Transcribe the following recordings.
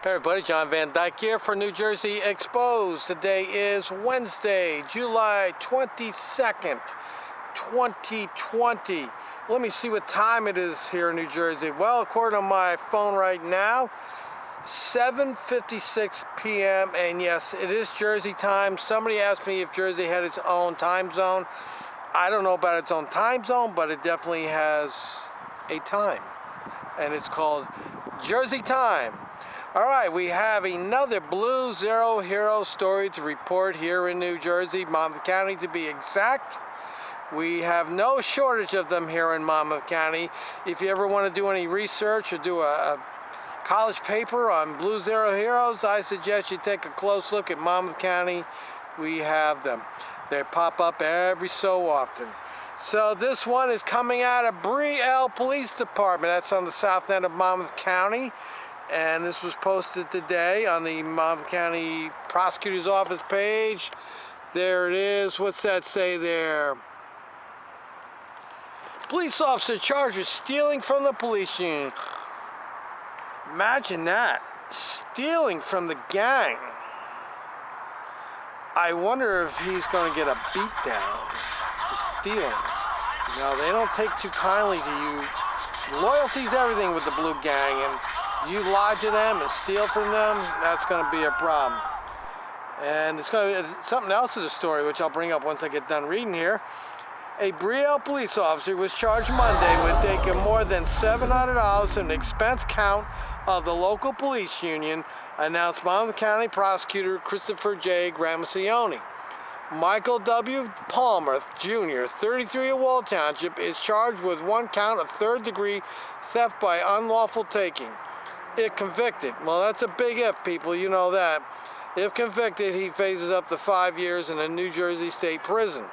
Hey everybody, John Van Dyke here for New Jersey Exposed. Today is Wednesday, July 22nd, 2020. Let me see what time it is here in New Jersey. Well, according to my phone right now, 7:56 p.m. and yes, it is Jersey time. Somebody asked me if Jersey had its own time zone. I don't know about its own time zone, but it definitely has a time, and it's called Jersey time. All right, we have another Blue Zero Hero story to report here in New Jersey, Monmouth County to be exact. We have no shortage of them here in Monmouth County. If you ever want to do any research or do a college paper on Blue Zero Heroes, I suggest you take a close look at Monmouth County. We have them. They pop up every so often. So this one is coming out of Brielle Police Department. That's on the south end of Monmouth County. And this was posted today on the Monmouth County Prosecutor's Office page. There it is. What's that say there? Police officer charged with stealing from the police union. Imagine that. Stealing from the gang. I wonder if he's going to get a beat down for stealing. You know, they don't take too kindly to you. Loyalty's everything with the Blue Gang, and you lie to them and steal from them, that's going to be a problem. And it's something else to the story, which I'll bring up once I get done reading here. A Brielle police officer was charged Monday with taking more than $700 from the expense count of the local police union, announced Monmouth County Prosecutor Christopher J. Gramacioni. Michael W. Palmer, Jr., 33 of Wall Township, is charged with one count of third-degree theft by unlawful taking. If convicted, well, that's a big if, people, you know that. If convicted, he faces up to 5 years in a New Jersey state prison.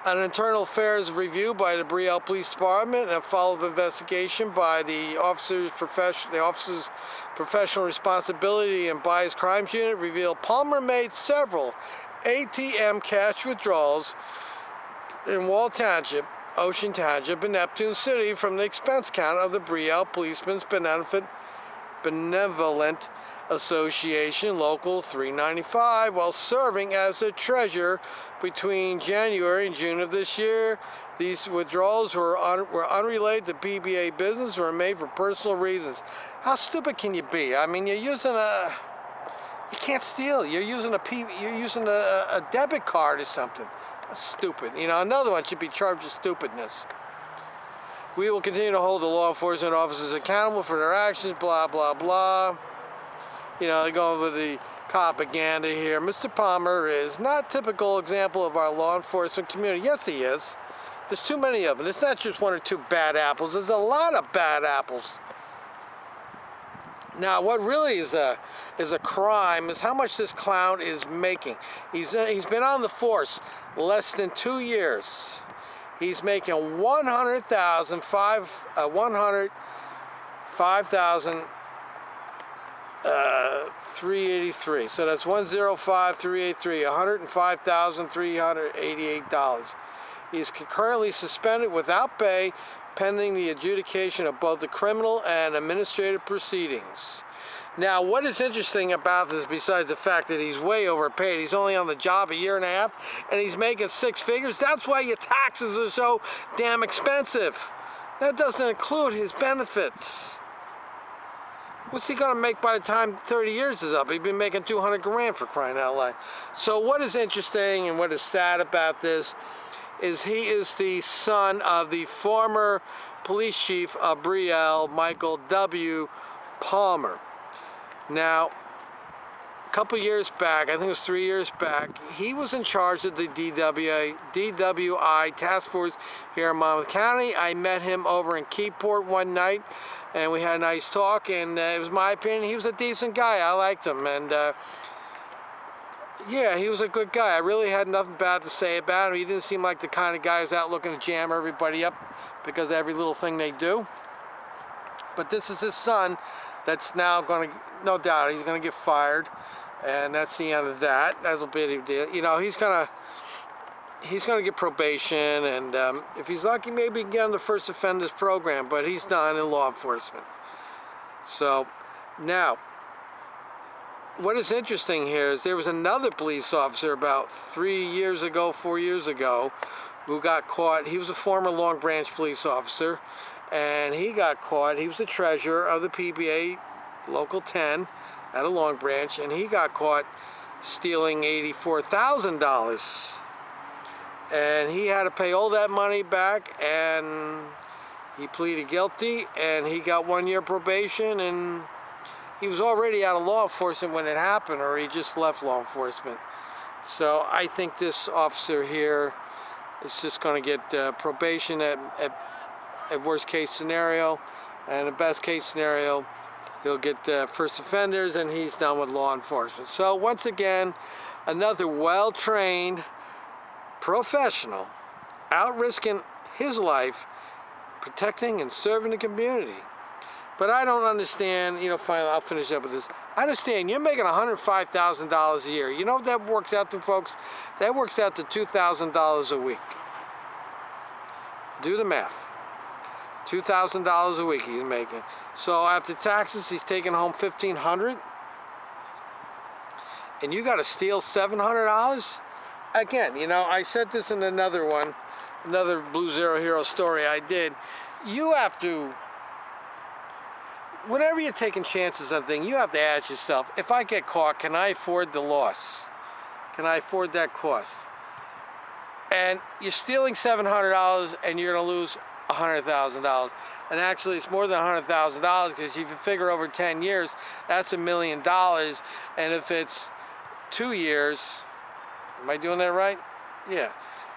An internal affairs review by the Brielle Police Department and a follow-up investigation by the officer's professional responsibility and bias crimes unit revealed Palmer made several ATM cash withdrawals in Wall Township, Ocean Township, and Neptune City from the expense count of the Brielle Policemen's Benevolent Association Local 395 while serving as the treasurer between January and June of this year. These withdrawals were unrelated to PBA business or were made for personal reasons. How stupid can you be? I mean, you can't steal. You're using a debit card or something. That's stupid. You know, another one should be charged with stupidness. We will continue to hold the law enforcement officers accountable for their actions, blah, blah, blah. You know, they're going with the propaganda here. Mr. Palmer is not a typical example of our law enforcement community. Yes, he is. There's too many of them. It's not just one or two bad apples. There's a lot of bad apples. Now, what really is a crime is how much this clown is making. He's been on the force less than 2 years. He's making $105,383. So that's $105,383, $105,388. He's currently suspended without pay, pending the adjudication of both the criminal and administrative proceedings. Now, what is interesting about this, besides the fact that he's way overpaid, he's only on the job a year and a half, and he's making 6 figures. That's why your taxes are so damn expensive. That doesn't include his benefits. What's he gonna make by the time 30 years is up? He's been making 200 grand, for crying out loud. So what is interesting and what is sad about this is he is the son of the former police chief of Brielle, Michael W. Palmer. Now, a couple years back, I think it was 3 years back, he was in charge of the DWI task force here in Monmouth County. I met him over in Keyport one night, and we had a nice talk, and it was my opinion, he was a decent guy. I liked him, and yeah, he was a good guy. I really had nothing bad to say about him. He didn't seem like the kind of guy who's out looking to jam everybody up because of every little thing they do. But this is his son that's now going to, no doubt, he's going to get fired. And that's the end of that. That's a big deal. You know, he's going to get probation, and if he's lucky, maybe he can get on the first offenders program, but he's done in law enforcement. So Now, what is interesting here is there was another police officer about 4 years ago, who got caught. He was a former Long Branch police officer, and he got caught. He was the treasurer of the PBA Local 10 at a Long Branch, and he got caught stealing $84,000. And he had to pay all that money back, and he pleaded guilty, and he got 1 year probation, and he was already out of law enforcement when it happened, or he just left law enforcement. So I think this officer here is just going to get probation at worst case scenario, and the best case scenario, he'll get first offenders, and he's done with law enforcement. So once again, another well-trained professional out risking his life, protecting and serving the community. But I don't understand, finally I'll finish up with this. I understand you're making $105,000 a year. You know what that works out to, folks? That works out to $2,000 a week. Do the math. $2,000 a week he's making. So after taxes, he's taking home $1,500. And you got to steal $700? Again, I said this in another Blue Zero Hero story I did. You have to, whenever you're taking chances on things, you have to ask yourself, if I get caught, can I afford the loss? Can I afford that cost? And you're stealing $700 and you're going to lose $100,000. And actually it's more than $100,000, because if you figure over 10 years, that's $1 million. And if it's 2 years, am I doing that right? Yeah.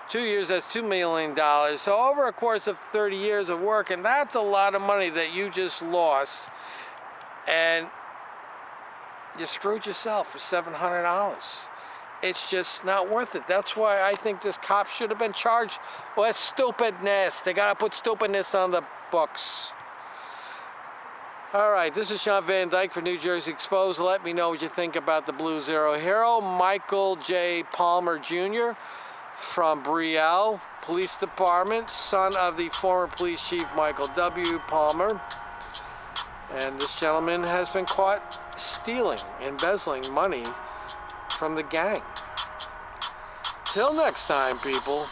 2 years, that's $2 million. So over a course of 30 years of work, and that's a lot of money that you just lost, and you screwed yourself for $700. It's just not worth it. That's why I think this cop should have been charged with stupidness. They gotta put stupidness on the books. All right, this is Sean Van Dyke for New Jersey Exposed. Let me know what you think about the Blue Zero Hero. Michael J. Palmer Jr. from Brielle Police Department, son of the former police chief Michael W. Palmer. And this gentleman has been caught stealing, embezzling money from the gang. Till next time, people.